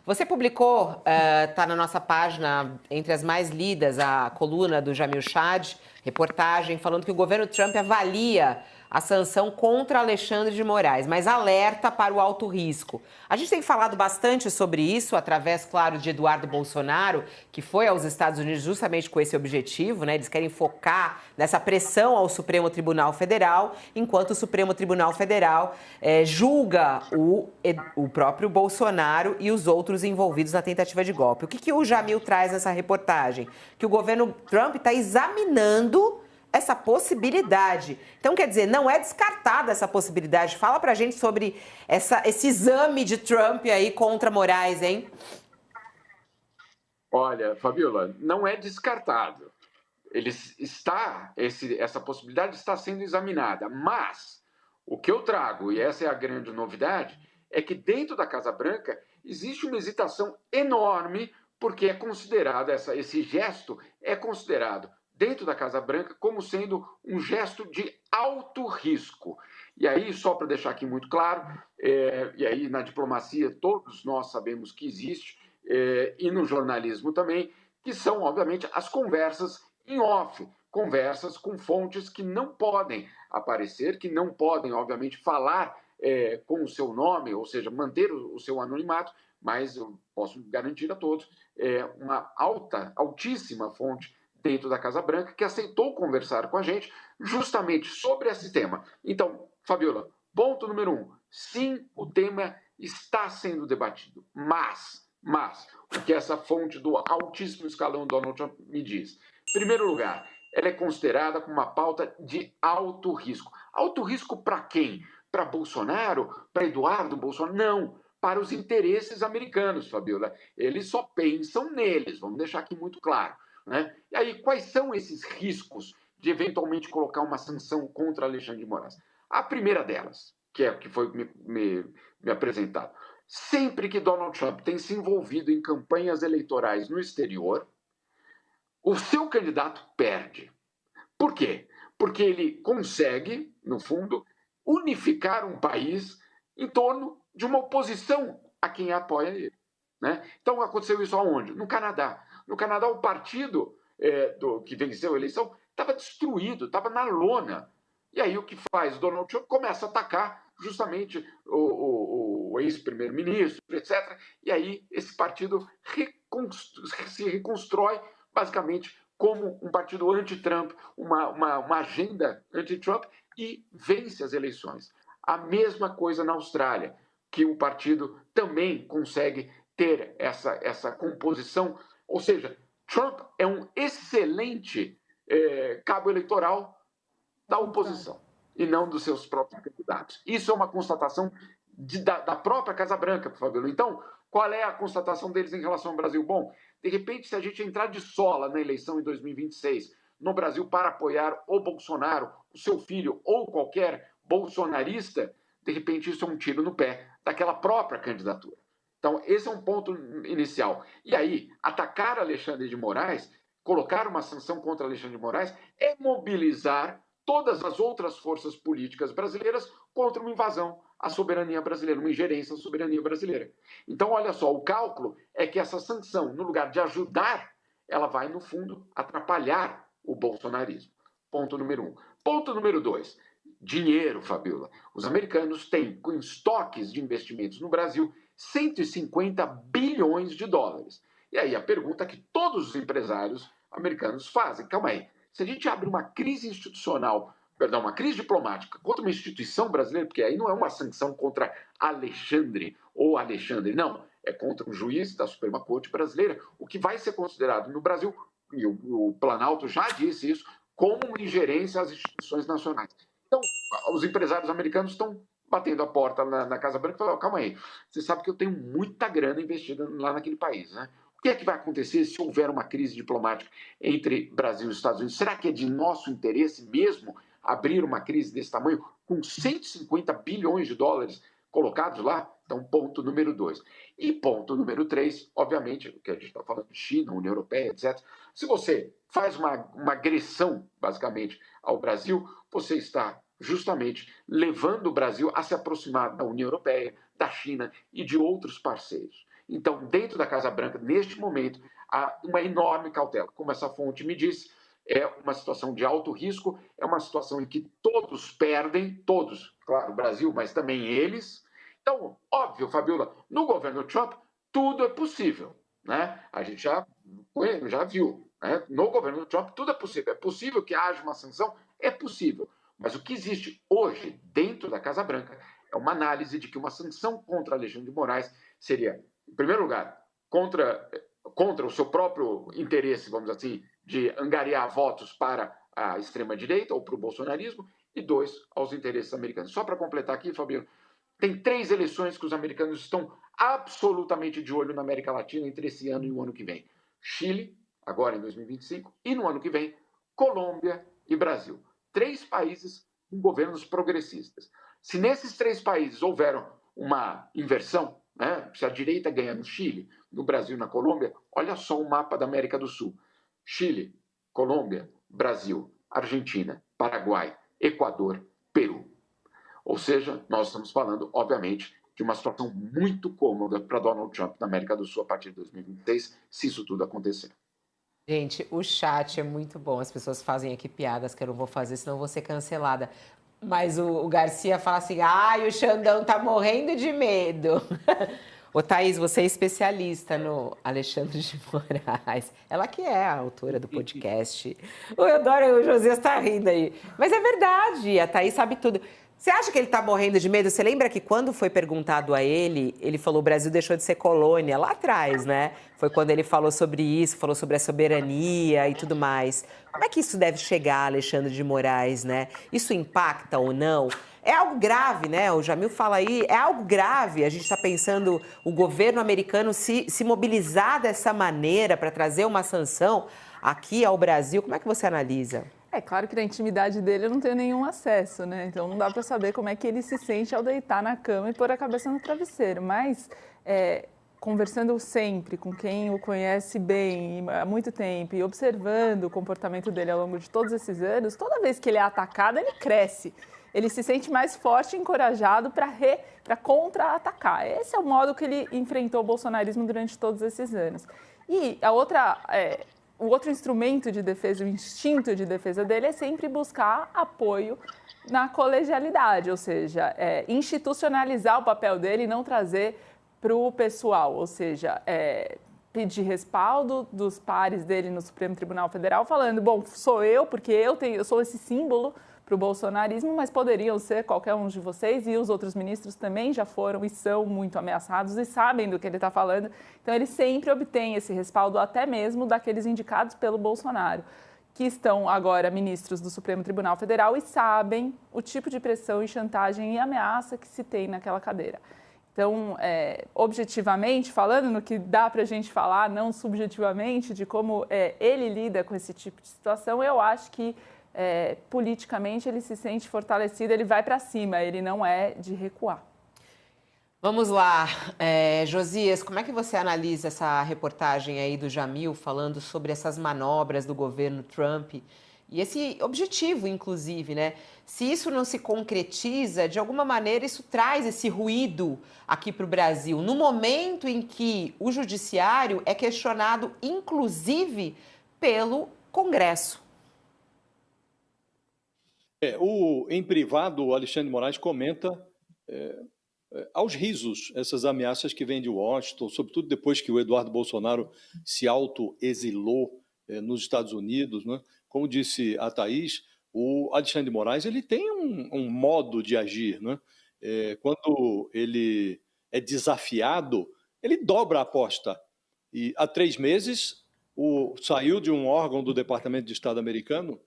Você publicou, está na nossa página, entre as mais lidas, a coluna do Jamil Chad, reportagem falando que o governo Trump avalia a sanção contra Alexandre de Moraes, mas alerta para o alto risco. A gente tem falado bastante sobre isso, através, claro, de Eduardo Bolsonaro, que foi aos Estados Unidos justamente com esse objetivo, né? Eles querem focar nessa pressão ao Supremo Tribunal Federal, enquanto o Supremo Tribunal Federal julga o próprio Bolsonaro e os outros envolvidos na tentativa de golpe. O que o Jamil traz nessa reportagem? Que o governo Trump está examinando essa possibilidade. Então, quer dizer, não é descartada essa possibilidade. Fala pra gente sobre esse exame de Trump aí contra Moraes, hein? Olha, Fabiola, não é descartado. Essa possibilidade está sendo examinada, mas o que eu trago, e essa é a grande novidade, é que dentro da Casa Branca existe uma hesitação enorme, porque esse gesto é considerado dentro da Casa Branca como sendo um gesto de alto risco. E aí, só para deixar aqui muito claro, e aí na diplomacia todos nós sabemos que existe, e no jornalismo também, que são, obviamente, as conversas em off, conversas com fontes que não podem aparecer, que não podem, obviamente, falar com o seu nome, ou seja, manter o seu anonimato, mas eu posso garantir a todos, uma altíssima fonte dentro da Casa Branca, que aceitou conversar com a gente justamente sobre esse tema. Então, Fabiola, ponto número 1. Sim, o tema está sendo debatido, mas, o que essa fonte do altíssimo escalão Donald Trump me diz? Em primeiro lugar, ela é considerada como uma pauta de alto risco. Alto risco para quem? Para Bolsonaro? Para Eduardo Bolsonaro? Não, para os interesses americanos, Fabiola. Eles só pensam neles, vamos deixar aqui muito claro. Né? E aí, quais são esses riscos de eventualmente colocar uma sanção contra Alexandre de Moraes? A primeira delas, que foi me apresentado, sempre que Donald Trump tem se envolvido em campanhas eleitorais no exterior, o seu candidato perde. Por quê? Porque ele consegue, no fundo, unificar um país em torno de uma oposição a quem apoia ele. Né? Então, aconteceu isso aonde? No Canadá. No Canadá, o partido que venceu a eleição estava destruído, estava na lona. E aí, o que faz? Donald Trump começa a atacar justamente o ex-primeiro-ministro, etc. E aí, esse partido se reconstrói, basicamente, como um partido anti-Trump, uma agenda anti-Trump, e vence as eleições. A mesma coisa na Austrália, que o partido também consegue ter essa composição. Ou seja, Trump é um excelente cabo eleitoral da oposição e não dos seus próprios candidatos. Isso é uma constatação da própria Casa Branca, por favor. Então, qual é a constatação deles em relação ao Brasil? Bom, de repente, se a gente entrar de sola na eleição em 2026 no Brasil para apoiar o Bolsonaro, o seu filho ou qualquer bolsonarista, de repente isso é um tiro no pé daquela própria candidatura. Então, esse é um ponto inicial. E aí, atacar Alexandre de Moraes, colocar uma sanção contra Alexandre de Moraes, é mobilizar todas as outras forças políticas brasileiras contra uma invasão à soberania brasileira, uma ingerência à soberania brasileira. Então, olha só, o cálculo é que essa sanção, no lugar de ajudar, ela vai, no fundo, atrapalhar o bolsonarismo. Ponto número 1. Ponto número 2. Dinheiro, Fabiola. Os americanos têm, com estoques de investimentos no Brasil, 150 bilhões de dólares. E aí a pergunta que todos os empresários americanos fazem: calma aí, se a gente abre uma crise institucional, perdão, uma crise diplomática contra uma instituição brasileira, porque aí não é uma sanção contra Alexandre ou Alexandre, não, é contra um juiz da Suprema Corte brasileira, o que vai ser considerado no Brasil, e o Planalto já disse isso, como uma ingerência às instituições nacionais. Então, os empresários americanos estão batendo a porta na Casa Branca e falando: calma aí, você sabe que eu tenho muita grana investida lá naquele país, né? O que é que vai acontecer se houver uma crise diplomática entre Brasil e Estados Unidos? Será que é de nosso interesse mesmo abrir uma crise desse tamanho com 150 bilhões de dólares colocados lá? Então, ponto número 2. E ponto número 3, obviamente, o que a gente está falando de China, União Europeia, etc. Se você faz uma agressão, basicamente, ao Brasil, você está justamente levando o Brasil a se aproximar da União Europeia, da China e de outros parceiros. Então, dentro da Casa Branca, neste momento, há uma enorme cautela. Como essa fonte me disse, é uma situação de alto risco, é uma situação em que todos perdem, todos, claro, o Brasil, mas também eles. Então, óbvio, Fabiola, no governo Trump, tudo é possível, né? A gente já viu, né? No governo Trump, tudo é possível. É possível que haja uma sanção? É possível. Mas o que existe hoje, dentro da Casa Branca, é uma análise de que uma sanção contra Alexandre de Moraes seria, em primeiro lugar, contra o seu próprio interesse, vamos dizer assim, de angariar votos para a extrema-direita ou para o bolsonarismo, e dois, aos interesses americanos. Só para completar aqui, Fabiano, tem 3 eleições que os americanos estão absolutamente de olho na América Latina entre esse ano e o ano que vem. Chile, agora em 2025, e no ano que vem, Colômbia e Brasil. 3 países com governos progressistas. Se nesses 3 países houver uma inversão, né, se a direita ganha no Chile, no Brasil e na Colômbia, olha só o mapa da América do Sul. Chile, Colômbia, Brasil, Argentina, Paraguai, Equador, Peru. Ou seja, nós estamos falando, obviamente, de uma situação muito cômoda para Donald Trump na América do Sul a partir de 2026, se isso tudo acontecer. Gente, o chat é muito bom. As pessoas fazem aqui piadas que eu não vou fazer, senão eu vou ser cancelada. Mas o Garcia fala assim: ai, o Xandão tá morrendo de medo. Ô, Thaís, você é especialista no Alexandre de Moraes. Ela que é a autora do podcast. O Eudoro, o Josias tá rindo aí. Mas é verdade, a Thaís sabe tudo. Você acha que ele tá morrendo de medo? Você lembra que quando foi perguntado a ele falou: o Brasil deixou de ser colônia, lá atrás, né? Foi quando ele falou sobre isso, falou sobre a soberania e tudo mais. Como é que isso deve chegar, Alexandre de Moraes, né? Isso impacta ou não? É algo grave, né? O Jamil fala aí, é algo grave. A gente está pensando o governo americano se mobilizar dessa maneira para trazer uma sanção aqui ao Brasil. Como é que você analisa? É claro que na intimidade dele eu não tenho nenhum acesso, né? Então não dá para saber como é que ele se sente ao deitar na cama e pôr a cabeça no travesseiro. Mas conversando sempre com quem o conhece bem há muito tempo e observando o comportamento dele ao longo de todos esses anos, toda vez que ele é atacado, ele cresce. Ele se sente mais forte e encorajado para contra-atacar. Esse é o modo que ele enfrentou o bolsonarismo durante todos esses anos. E o outro instrumento de defesa, o instinto de defesa dele é sempre buscar apoio na colegialidade, ou seja, institucionalizar o papel dele e não trazer para o pessoal, ou seja, pedir respaldo dos pares dele no Supremo Tribunal Federal, falando, bom, sou eu, porque eu sou esse símbolo para o bolsonarismo, mas poderiam ser qualquer um de vocês, e os outros ministros também já foram e são muito ameaçados e sabem do que ele está falando. Então, ele sempre obtém esse respaldo, até mesmo daqueles indicados pelo Bolsonaro, que estão agora ministros do Supremo Tribunal Federal e sabem o tipo de pressão e chantagem e ameaça que se tem naquela cadeira. Então, objetivamente, falando no que dá para a gente falar, não subjetivamente, de como ele lida com esse tipo de situação, eu acho que politicamente ele se sente fortalecido, ele vai para cima, ele não é de recuar. Vamos lá, Josias, como é que você analisa essa reportagem aí do Jamil falando sobre essas manobras do governo Trump e esse objetivo, inclusive, né? Se isso não se concretiza, de alguma maneira isso traz esse ruído aqui para o Brasil, no momento em que o judiciário é questionado, inclusive, pelo Congresso. Em privado, o Alexandre de Moraes comenta aos risos essas ameaças que vêm de Washington, sobretudo depois que o Eduardo Bolsonaro se autoexilou nos Estados Unidos, né? Como disse a Thaís, o Alexandre de Moraes ele tem um modo de agir, né? Quando ele é desafiado, ele dobra a aposta. E há 3 meses saiu de um órgão do Departamento de Estado americano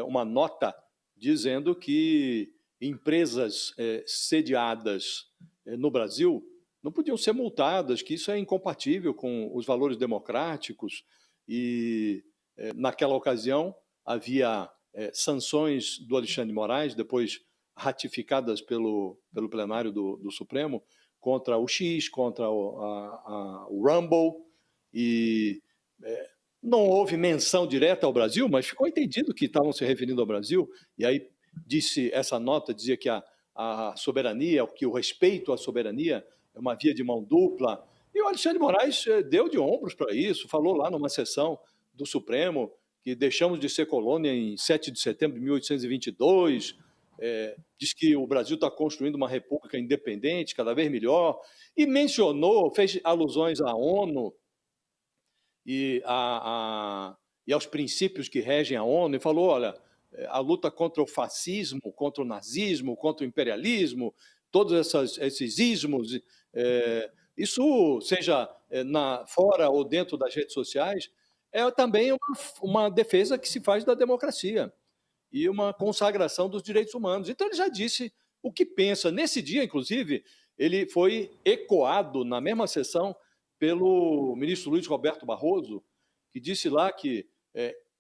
uma nota dizendo que empresas sediadas no Brasil não podiam ser multadas, que isso é incompatível com os valores democráticos. E, naquela ocasião, havia sanções do Alexandre de Moraes, depois ratificadas pelo plenário do Supremo, contra o X, contra o Rumble, e não houve menção direta ao Brasil, mas ficou entendido que estavam se referindo ao Brasil, e aí essa nota dizia que a soberania, que o respeito à soberania é uma via de mão dupla, E o Alexandre de Moraes deu de ombros para isso, falou lá numa sessão do Supremo que deixamos de ser colônia em 7 de setembro de 1822, diz que o Brasil está construindo uma república independente, cada vez melhor, e mencionou, fez alusões à ONU e aos princípios que regem a ONU, e falou, olha, a luta contra o fascismo, contra o nazismo, contra o imperialismo, todos esses ismos, isso, seja fora ou dentro das redes sociais, é também uma defesa que se faz da democracia e uma consagração dos direitos humanos. Então, ele já disse o que pensa. Nesse dia, inclusive, ele foi ecoado na mesma sessão pelo ministro Luiz Roberto Barroso, que disse lá que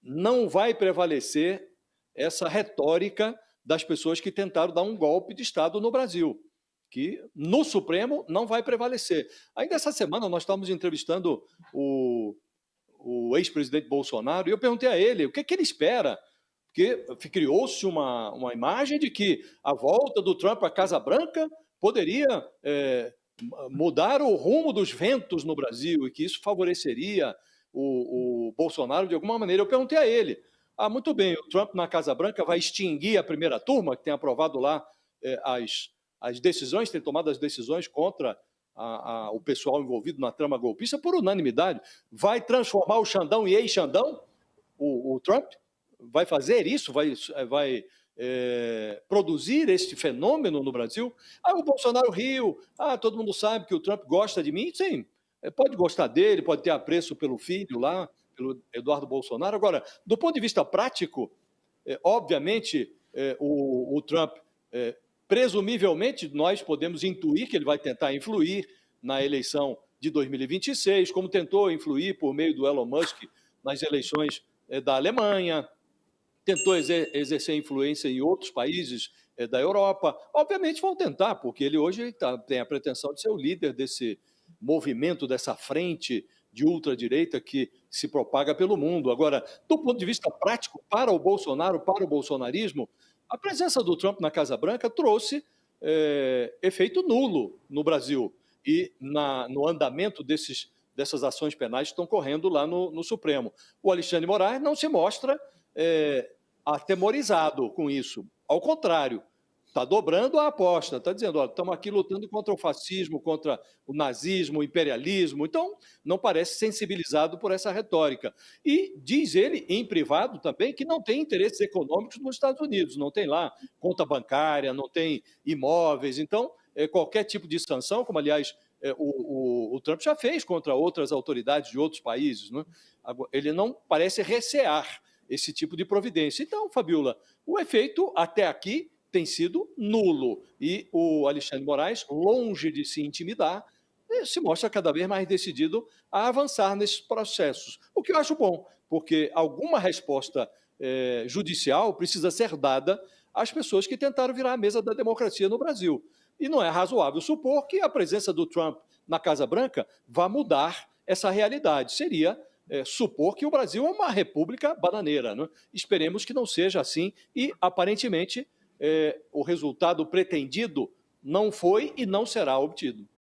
não vai prevalecer essa retórica das pessoas que tentaram dar um golpe de Estado no Brasil, que no Supremo não vai prevalecer. Ainda essa semana nós estávamos entrevistando o ex-presidente Bolsonaro, e eu perguntei a ele o que ele espera, porque criou-se uma imagem de que a volta do Trump à Casa Branca poderia mudar o rumo dos ventos no Brasil e que isso favoreceria o Bolsonaro de alguma maneira. Eu perguntei a ele, muito bem, o Trump na Casa Branca vai extinguir a primeira turma, que tem aprovado lá as decisões, tem tomado as decisões contra o pessoal envolvido na trama golpista por unanimidade. Vai transformar o Xandão em ex-Xandão? O Trump vai fazer isso? Vai produzir este fenômeno no Brasil? O Bolsonaro riu. Todo mundo sabe que o Trump gosta de mim. Sim, pode gostar dele, pode ter apreço pelo filho lá, pelo Eduardo Bolsonaro. Agora, do ponto de vista prático, obviamente, o Trump... presumivelmente, nós podemos intuir que ele vai tentar influir na eleição de 2026, como tentou influir por meio do Elon Musk nas eleições da Alemanha, tentou exercer influência em outros países da Europa. Obviamente vão tentar, porque ele hoje tem a pretensão de ser o líder desse movimento, dessa frente de ultradireita que se propaga pelo mundo. Agora, do ponto de vista prático, para o Bolsonaro, para o bolsonarismo, a presença do Trump na Casa Branca trouxe efeito nulo no Brasil e no andamento dessas ações penais que estão correndo lá no Supremo. O Alexandre de Moraes não se mostra atemorizado com isso. Ao contrário, está dobrando a aposta, está dizendo, olha, estamos aqui lutando contra o fascismo, contra o nazismo, o imperialismo. Então, não parece sensibilizado por essa retórica. E diz ele, em privado também, que não tem interesses econômicos nos Estados Unidos, não tem lá conta bancária, não tem imóveis. Então, qualquer tipo de sanção, como, aliás, o Trump já fez contra outras autoridades de outros países, né? Ele não parece recear esse tipo de providência. Então, Fabiola, o efeito até aqui tem sido nulo. E o Alexandre de Moraes, longe de se intimidar, se mostra cada vez mais decidido a avançar nesses processos. O que eu acho bom, porque alguma resposta judicial precisa ser dada às pessoas que tentaram virar a mesa da democracia no Brasil. E não é razoável supor que a presença do Trump na Casa Branca vá mudar essa realidade. Seria supor que o Brasil é uma república bananeira, né? Esperemos que não seja assim e, aparentemente, o resultado pretendido não foi e não será obtido.